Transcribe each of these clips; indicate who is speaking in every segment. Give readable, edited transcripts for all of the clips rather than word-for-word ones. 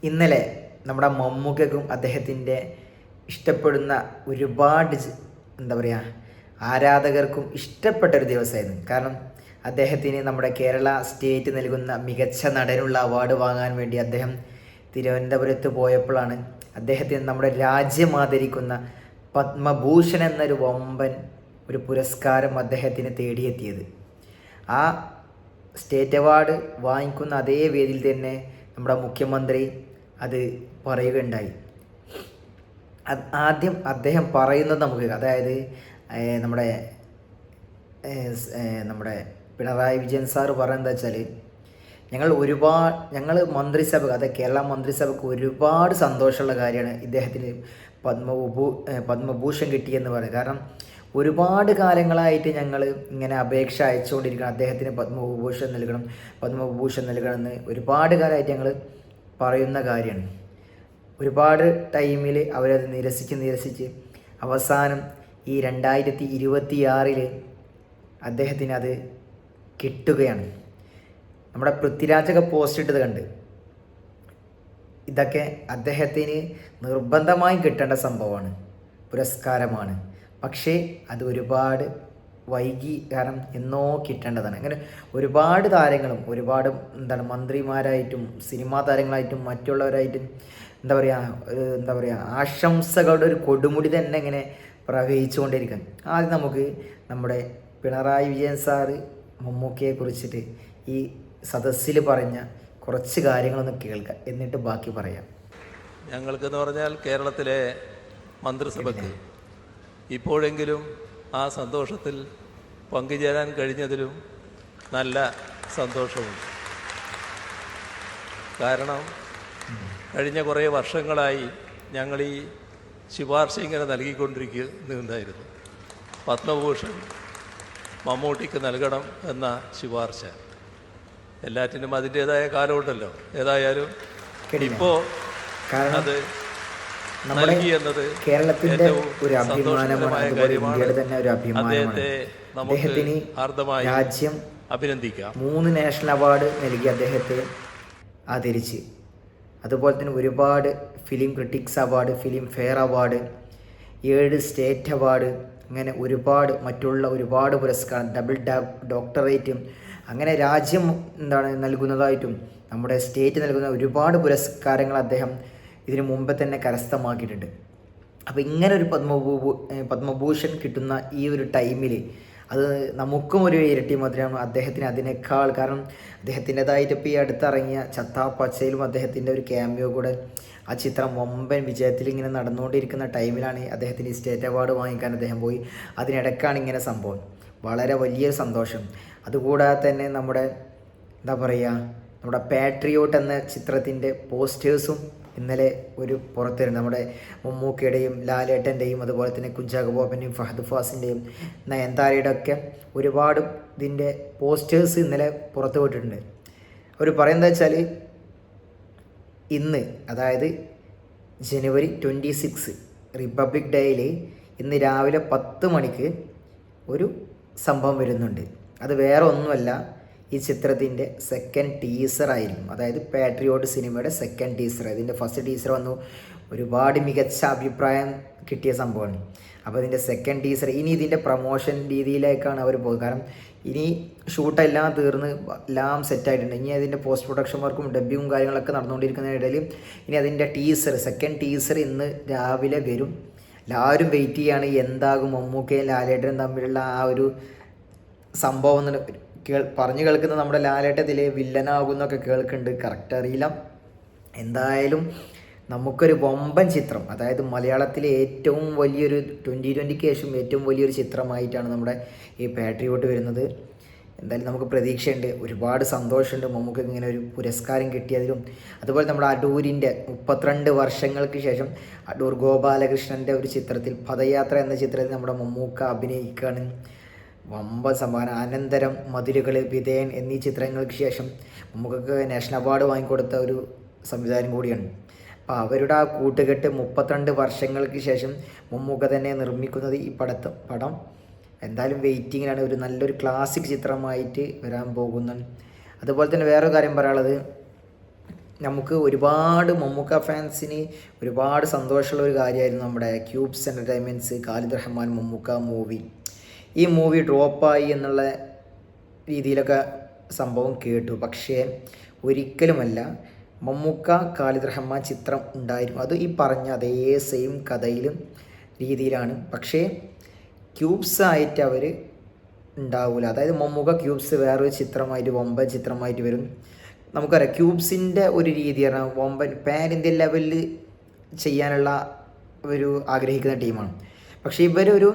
Speaker 1: ഇന്നലെ നമ്മുടെ മമ്മൂക്കയ്ക്കും അദ്ദേഹത്തിൻ്റെ ഇഷ്ടപ്പെടുന്ന ഒരുപാട് എന്താ പറയുക ആരാധകർക്കും ഇഷ്ടപ്പെട്ടൊരു ദിവസമായിരുന്നു. കാരണം അദ്ദേഹത്തിന് നമ്മുടെ കേരള സ്റ്റേറ്റ് നൽകുന്ന മികച്ച നടനുള്ള അവാർഡ് വാങ്ങാൻ വേണ്ടി അദ്ദേഹം തിരുവനന്തപുരത്ത് പോയപ്പോഴാണ് അദ്ദേഹത്തിന് നമ്മുടെ രാജ്യം ആദരിക്കുന്ന പത്മഭൂഷൺ എന്നൊരു വമ്പൻ ഒരു പുരസ്കാരം അദ്ദേഹത്തിന് തേടിയെത്തിയത്. ആ സ്റ്റേറ്റ് അവാർഡ് വാങ്ങിക്കുന്ന അതേ വേദിയിൽ തന്നെ നമ്മുടെ മുഖ്യമന്ത്രി അത് പറയുകയുണ്ടായി. ആദ്യം അദ്ദേഹം പറയുന്നത് നമുക്ക്, അതായത് നമ്മുടെ നമ്മുടെ പിണറായി വിജയൻ സാറ് പറയുന്നത് വെച്ചാൽ ഞങ്ങൾ മന്ത്രിസഭ, അതായത് കേരള മന്ത്രിസഭയ്ക്ക് ഒരുപാട് സന്തോഷമുള്ള കാര്യമാണ് ഇദ്ദേഹത്തിന് പത്മഭൂഷൺ കിട്ടിയെന്ന് പറയുന്നത്. കാരണം ഒരുപാട് കാലങ്ങളായിട്ട് ഞങ്ങൾ ഇങ്ങനെ അപേക്ഷ അയച്ചുകൊണ്ടിരിക്കണം, അദ്ദേഹത്തിന് പത്മഭൂഷൺ നൽകണം എന്ന് ഒരുപാട് കാലമായിട്ട് ഞങ്ങൾ പറയുന്ന കാര്യമാണ്. ഒരുപാട് ടൈമിൽ അവരത് നിരസിച്ച് അവസാനം ഈ 2026 അദ്ദേഹത്തിന് അത് കിട്ടുകയാണ്. നമ്മുടെ പൃഥ്വിരാജൊക്കെ പോസ്റ്റ് ഇട്ടത് കണ്ട് ഇതൊക്കെ അദ്ദേഹത്തിന് നിർബന്ധമായും കിട്ടേണ്ട സംഭവമാണ്, പുരസ്കാരമാണ്. പക്ഷേ അത് ഒരുപാട് വൈകി, കാരണം എന്നോ കിട്ടേണ്ടതാണ്. അങ്ങനെ ഒരുപാട് താരങ്ങളും ഒരുപാട് മന്ത്രിമാരായിട്ടും സിനിമാ താരങ്ങളായിട്ടും മറ്റുള്ളവരായിട്ടും എന്താ പറയുക ആശംസകളുടെ ഒരു കൊടുമുടി തന്നെ ഇങ്ങനെ പ്രവഹിച്ചുകൊണ്ടിരിക്കുകയാണ്. ആദ്യം നമുക്ക് നമ്മുടെ പിണറായി വിജയൻ സാറ് മമ്മൂക്കയെ കുറിച്ചിട്ട് ഈ സദസ്സിൽ പറഞ്ഞ കുറച്ച് കാര്യങ്ങളൊന്ന് കേൾക്കാം, എന്നിട്ട് ബാക്കി പറയാം.
Speaker 2: ഞങ്ങൾക്കെന്ന് പറഞ്ഞാൽ കേരളത്തിലെ മന്ത്രിസഭയ്ക്ക് ഇപ്പോഴെങ്കിലും ആ സന്തോഷത്തിൽ പങ്കുചേരാൻ കഴിഞ്ഞതിലും നല്ല സന്തോഷമുണ്ട്. കാരണം കഴിഞ്ഞ കുറേ വർഷങ്ങളായി ഞങ്ങൾ ഈ ശുപാർശ ഇങ്ങനെ നൽകിക്കൊണ്ടിരിക്കുന്നുണ്ടായിരുന്നു. പത്മഭൂഷൺ മമ്മൂട്ടിക്ക് നൽകണം എന്ന ശുപാർശ. എല്ലാറ്റിനും അതിൻ്റേതായ കാലമുണ്ടല്ലോ. ഏതായാലും ഇപ്പോൾ അത് നൽകി എന്നത് ഏറ്റവും സന്തോഷകരമായ കാര്യമാണ്. അദ്ദേഹത്തെ നമുക്ക് ഹാർദമായി
Speaker 1: രാജ്യം
Speaker 2: അഭിനന്ദിക്കാം.
Speaker 1: 3 നാഷണൽ അവാർഡ് നൽകി അദ്ദേഹത്തെ ആദരിച്ച്. അതുപോലെ തന്നെ ഒരുപാട് film critics award, film fair award, 7 state award, അങ്ങനെ മറ്റുള്ള ഒരുപാട് പുരസ്കാരം, ഡബിൾ ഡോക്ടറേറ്റും, അങ്ങനെ രാജ്യം നൽകുന്നതായിട്ടും നമ്മുടെ സ്റ്റേറ്റ് നൽകുന്ന ഒരുപാട് പുരസ്കാരങ്ങൾ അദ്ദേഹം ഇതിനു മുമ്പ് തന്നെ കരസ്ഥമാക്കിയിട്ടുണ്ട്. അപ്പോൾ ഇങ്ങനെ ഒരു പത്മഭൂഷൺ കിട്ടുന്ന ഈ ഒരു ടൈമിൽ അത് നമുക്കും ഒരു ഇരട്ടി മധുരമാണ് അദ്ദേഹത്തിന് അതിനേക്കാൾ. കാരണം അദ്ദേഹത്തിൻ്റെതായിട്ട് ഇപ്പോൾ ഈ അടുത്തിറങ്ങിയ ചത്താ പച്ചയിലും അദ്ദേഹത്തിൻ്റെ ഒരു ക്യാമിയോ കൂടെ, ആ ചിത്രം വമ്പൻ വിജയത്തിൽ ഇങ്ങനെ നടന്നുകൊണ്ടിരിക്കുന്ന ടൈമിലാണ് അദ്ദേഹത്തിന് ഈ സ്റ്റേറ്റ് അവാർഡ് വാങ്ങിക്കാൻ അദ്ദേഹം പോയി. അതിനിടയ്ക്കാണ് ഇങ്ങനെ സംഭവം. വളരെ വലിയൊരു സന്തോഷം. അതുകൂടാതെ തന്നെ നമ്മുടെ പാട്രിയോട്ട് എന്ന ചിത്രത്തിൻ്റെ പോസ്റ്റേഴ്സും ഇന്നലെ ഒരു പുറത്തിരുന്നു. നമ്മുടെ മമ്മൂക്കയുടെയും ലാലേട്ടൻ്റെയും അതുപോലെ തന്നെ കുഞ്ചാക്കോ ബോബൻ്റെയും ഫഹദ് ഫാസിൻ്റെയും നയൻതാരയുടെ ഒക്കെ ഒരുപാട് ഇതിൻ്റെ പോസ്റ്റേഴ്സ് ഇന്നലെ പുറത്തു വിട്ടിട്ടുണ്ട്. അവർ പറയുന്നത് വെച്ചാൽ ഇന്ന്, അതായത് ജനുവരി 26 റിപ്പബ്ലിക് ഡേയിൽ ഇന്ന് രാവിലെ 10 മണിക്ക് ഒരു സംഭവം വരുന്നുണ്ട്. അത് വേറെ ഒന്നുമല്ല, ഈ ചിത്രത്തിൻ്റെ സെക്കൻഡ് ടീസർ ആയിരിക്കും. അതായത് പാട്രിയോട്ട് സിനിമയുടെ സെക്കൻഡ് ടീസർ. ഇതിൻ്റെ ഫസ്റ്റ് ടീസർ വന്നു, ഒരുപാട് മികച്ച അഭിപ്രായം കിട്ടിയ സംഭവമാണ്. അപ്പോൾ ഇതിൻ്റെ സെക്കൻഡ് ടീസർ ഇനി ഇതിൻ്റെ പ്രൊമോഷൻ രീതിയിലേക്കാണ് അവർ പോകുന്നത്. കാരണം ഇനി ഷൂട്ടെല്ലാം തീർന്ന് എല്ലാം സെറ്റായിട്ടുണ്ട്. ഇനി അതിൻ്റെ പോസ്റ്റ് പ്രൊഡക്ഷൻ വർക്കും ഡബ്ബിങ്ങും കാര്യങ്ങളൊക്കെ നടന്നുകൊണ്ടിരിക്കുന്നതിനിടയിൽ ഇനി അതിൻ്റെ സെക്കൻഡ് ടീസർ ഇന്ന് രാവിലെ വരും. എല്ലാവരും വെയിറ്റ് ചെയ്യുകയാണ് എന്താകും മമ്മൂക്കയും ലാലേട്ടനും തമ്മിലുള്ള ആ ഒരു സംഭവം പറഞ്ഞു കേൾക്കുന്നത്. നമ്മുടെ ലാലേട്ടത്തിൽ വില്ലനാകുന്നൊക്കെ കേൾക്കുന്നുണ്ട്, കറക്റ്റ് അറിയില്ല. എന്തായാലും നമുക്കൊരു വമ്പൻ ചിത്രം, അതായത് മലയാളത്തിലെ ഏറ്റവും വലിയൊരു 2020 ശേഷം ഏറ്റവും വലിയൊരു ചിത്രമായിട്ടാണ് നമ്മുടെ ഈ പാട്രിയോട്ട് വരുന്നത്. എന്തായാലും നമുക്ക് പ്രതീക്ഷയുണ്ട്, ഒരുപാട് സന്തോഷമുണ്ട് മമ്മൂക്ക് ഇങ്ങനെ ഒരു പുരസ്കാരം കിട്ടിയതിലും. അതുപോലെ നമ്മുടെ അടൂരിൻ്റെ 32 വർഷങ്ങൾക്ക് ശേഷം അടൂർ ഗോപാലകൃഷ്ണൻ്റെ ഒരു ചിത്രത്തിൽ, പദയാത്ര എന്ന ചിത്രത്തിൽ നമ്മുടെ മമ്മൂക്ക അഭിനയിക്കുകയാണ്. വമ്പൻ സമ്മാനം. അനന്തരം, മതിലുകൾ, വിധേയൻ എന്നീ ചിത്രങ്ങൾക്ക് ശേഷം മമ്മൂക്കക്ക് നാഷണൽ അവാർഡ് വാങ്ങിക്കൊടുത്ത ഒരു സംവിധാനം കൂടിയാണ്. അപ്പോൾ അവരുടെ ആ കൂട്ടുകെട്ട് 32 വർഷങ്ങൾക്ക് ശേഷം മമ്മൂക്ക തന്നെ നിർമ്മിക്കുന്നത് ഈ പടം എന്തായാലും വെയിറ്റിങ്ങിലാണ്. ഒരു നല്ലൊരു ക്ലാസിക് ചിത്രമായിട്ട് വരാൻ പോകുന്നു. അതുപോലെ തന്നെ വേറൊരു കാര്യം പറയാനുള്ളത്, നമുക്ക് ഒരുപാട് മമ്മൂക്ക ഫാൻസിന് ഒരുപാട് സന്തോഷമുള്ള ഒരു കാര്യമായിരുന്നു നമ്മുടെ cubes entertainments Khalid Rahman Mammukka movie. ഈ മൂവി ഡ്രോപ്പായി എന്നുള്ള രീതിയിലൊക്കെ സംഭവം കേട്ടു. പക്ഷേ ഒരിക്കലുമല്ല, മമ്മൂക്ക ഖാലിദ് റഹ്മാൻ ചിത്രം ഉണ്ടായിരുന്നു. അത് ഈ പറഞ്ഞ അതേ സെയിം കഥയിലും രീതിയിലാണ്. പക്ഷേ ക്യൂബ്സ് ആയിട്ട് അവർ ഉണ്ടാവില്ല. അതായത് മമ്മൂക്ക ക്യൂബ്സ് വേറൊരു ചിത്രമായിട്ട് വമ്പൻ ചിത്രമായിട്ട് വരും. നമുക്കറിയാം ക്യൂബ്സിൻ്റെ ഒരു രീതി പറഞ്ഞാൽ വമ്പൻ പാൻ ഇന്ത്യൻ ലെവലിൽ ചെയ്യാനുള്ള ഒരു ആഗ്രഹിക്കുന്ന ടീമാണ്. പക്ഷേ ഇവരൊരു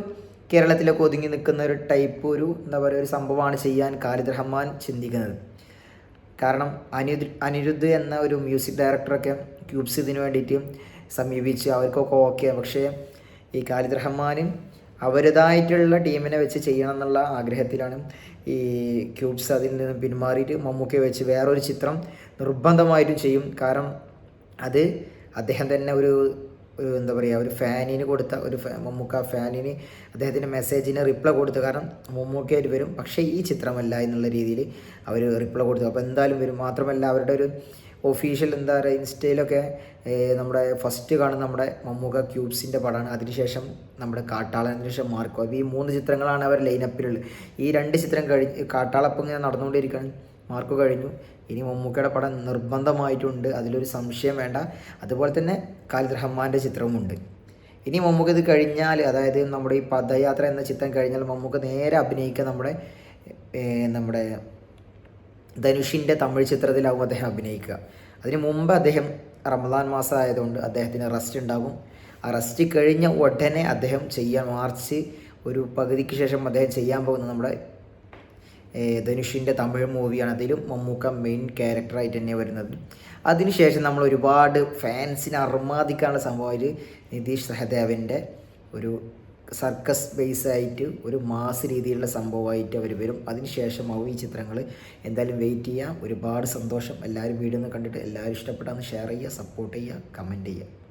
Speaker 1: കേരളത്തിലൊക്കെ ഒതുങ്ങി നിൽക്കുന്ന ഒരു ടൈപ്പ് ഒരു എന്താ പറയുക ഒരു സംഭവമാണ് ചെയ്യാൻ ഖാലിദ് റഹ്മാൻ ചിന്തിക്കുന്നത്. കാരണം അനിരുദ്ധ് എന്ന ഒരു മ്യൂസിക് ഡയറക്ടറൊക്കെ ക്യൂബ്സ് ഇതിന് വേണ്ടിയിട്ട് സമീപിച്ച് അവർക്കൊക്കെ ഓക്കെ. പക്ഷേ ഈ ഖാലിദ് റഹ്മാൻ അവരുടേതായിട്ടുള്ള ടീമിനെ വെച്ച് ചെയ്യണം എന്നുള്ള ആഗ്രഹത്തിലാണ് ഈ ക്യൂബ്സ് അതിൽ നിന്ന് പിന്മാറിയിട്ട് മമ്മൂക്കയെ വെച്ച് വേറൊരു ചിത്രം നിർബന്ധമായിട്ടും ചെയ്യും. കാരണം അത് അദ്ദേഹം തന്നെ ഒരു എന്താ പറയുക ഒരു ഫാനിന് കൊടുത്ത ഒരു മമ്മൂക്ക ഫാനിന് അദ്ദേഹത്തിൻ്റെ മെസ്സേജിന് റിപ്ലൈ കൊടുത്തു. കാരണം മമ്മൂക്കയായിട്ട് വരും, പക്ഷേ ഈ ചിത്രമല്ല എന്നുള്ള രീതിയിൽ അവർ റിപ്ലൈ കൊടുത്തു. അപ്പോൾ എന്തായാലും വരും. മാത്രമല്ല അവരുടെ ഒരു ഒഫീഷ്യൽ എന്താ പറയുക ഇൻസ്റ്റയിലൊക്കെ നമ്മുടെ ഫസ്റ്റ് കാണുന്ന നമ്മുടെ മമ്മൂക്ക ക്യൂബ്സിൻ്റെ പടമാണ്. അതിനുശേഷം നമ്മുടെ കാട്ടാളൻ, അതിനുശേഷം മാർക്കോ. അപ്പോൾ ഈ 3 ചിത്രങ്ങളാണ് അവർ ലൈനപ്പിലുള്ളത്. ഈ 2 ചിത്രം കാട്ടാളപ്പം ഇങ്ങനെ നടന്നുകൊണ്ടിരിക്കുകയാണ്. മാർക്കോ കഴിഞ്ഞു. ഇനി മമ്മൂക്കയുടെ പടം നിർബന്ധമായിട്ടുണ്ട്, അതിലൊരു സംശയം വേണ്ട. അതുപോലെ തന്നെ ഖാലിദ് റഹ്മാൻ്റെ ചിത്രവുമുണ്ട്. ഇനി മമ്മൂക്ക ഇത് കഴിഞ്ഞാൽ, അതായത് നമ്മുടെ ഈ പദയാത്ര എന്ന ചിത്രം കഴിഞ്ഞാൽ മമ്മൂക്ക നേരെ അഭിനയിക്കുക നമ്മുടെ ധനുഷിൻ്റെ തമിഴ് ചിത്രത്തിലാവും അദ്ദേഹം അഭിനയിക്കുക. അതിന് മുമ്പ് അദ്ദേഹം റമദാൻ മാസം ആയതുകൊണ്ട് അദ്ദേഹത്തിന് റെസ്റ്റ് ഉണ്ടാകും. ആ റെസ്റ്റ് കഴിഞ്ഞ ഉടനെ അദ്ദേഹം മാർച്ച് ഒരു പകുതിക്ക് ശേഷം അദ്ദേഹം ചെയ്യാൻ പോകുന്നത് നമ്മുടെ ധനുഷിൻ്റെ തമിഴ് മൂവിയാണ്. അതിലും മമ്മൂക്ക മെയിൻ ക്യാരക്ടറായിട്ട് തന്നെ വരുന്നത്. അതിനുശേഷം നമ്മൾ ഒരുപാട് ഫാൻസിനെ അർമാദിക്കാനുള്ള സംഭവമായിട്ട് നിതീഷ് സഹദേവൻ്റെ ഒരു സർക്കസ് ബേസ് ആയിട്ട് ഒരു മാസ് രീതിയിലുള്ള സംഭവമായിട്ട് അവർ വരും. അതിനുശേഷമാവും ഈ ചിത്രങ്ങൾ. എന്തായാലും വെയിറ്റ് ചെയ്യുക. ഒരുപാട് സന്തോഷം. എല്ലാവരും വീഡിയോ ഒന്ന് കണ്ടിട്ട് എല്ലാവരും ഇഷ്ടപ്പെട്ടാന്ന് ഷെയർ ചെയ്യുക, സപ്പോർട്ട് ചെയ്യുക, കമൻറ്റ് ചെയ്യുക.